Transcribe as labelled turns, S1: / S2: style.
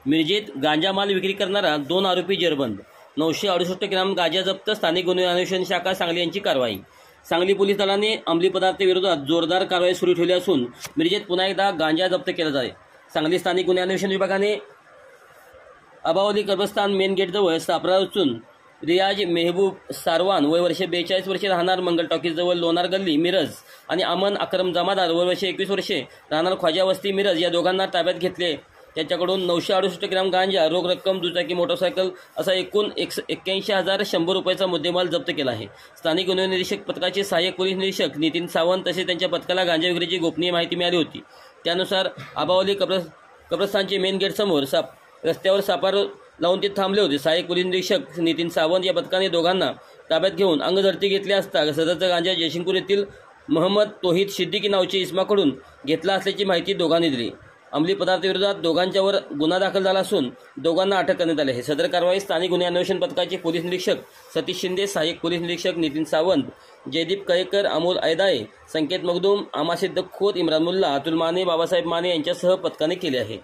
S1: मिरजेत गांजा माल विक्री करणारा 2 आरोपी जेरबंद. 968 ग्राम गांजा जप्त. स्थानिक गुन्हे अन्वेषण शाखा सांगली यांची कारवाई. सांगली पोलीस दलाने अंमली पदार्थ विरोधात जोरदार कारवाई सुरू ठेवली असून मिरजेत पुन्हा एकदा गांजा जप्त केला आहे. सांगली स्थानिक गुन्हे अन्वेषण विभागाने अबावली कब्रस्तान मेन गेटजवळ सापळा रचून रियाज मेहबूब सारवान वय वर्षे 42 वर्षे राहणार मंगल टॉकीजजवळ लोणार गल्ली मिरज आणि अमन अक्रम जमादार वय वर्षे 21 वर्षे राहणार ख्वाजा वस्ती मिरज या दोघांना ताब्यात घेतले. त्याच्याकडून 968 ग्राम गांजा, रोख रक्कम, दुचाकी, मोटरसायकल असा एकूण 81,100 रुपयाचा मुद्देमाल जप्त केला आहे. स्थानिक गुन्हे निरीक्षक पथकाचे सहाय्यक पोलीस निरीक्षक नितीन सावंत तसेच त्यांच्या पथकाला गांजा विक्रीची गोपनीय माहिती मिळाली होती. त्यानुसार आबावली कब्रस्तानचे मेन गेट समोर रस्त्यावर सापार लावून ते थांबले होते. सहाय्यक पोलीस निरीक्षक नितीन सावंत या पथकाने दोघांना ताब्यात घेऊन अंगझडती घेतली असता सदरचा गांजा जयसिंगपूर येथील मोहम्मद तोहीद सिद्दीकी नावचे इसमाकडून घेतला असल्याची माहिती दोघांनी दिली. अंमली पदार्थ विरोधात दोघांच्यावर गुन्हा दाखल झाला असून दोघांना अटक करण्यात आली आहे. सदर कारवाई स्थानिक गुन्हे अन्वेषण पथकाचे पोलीस निरीक्षक सतीश शिंदे, सहाय्यक पोलीस निरीक्षक नितीन सावंत, जयदीप कळेकर, अमोल ऐदाळे, संकेत मगदूम, आमासिद्द खोत, इम्रान मुल्ला, अतुल माने, बाबासाहेब माने यांच्यासह पथकाने केले आहे.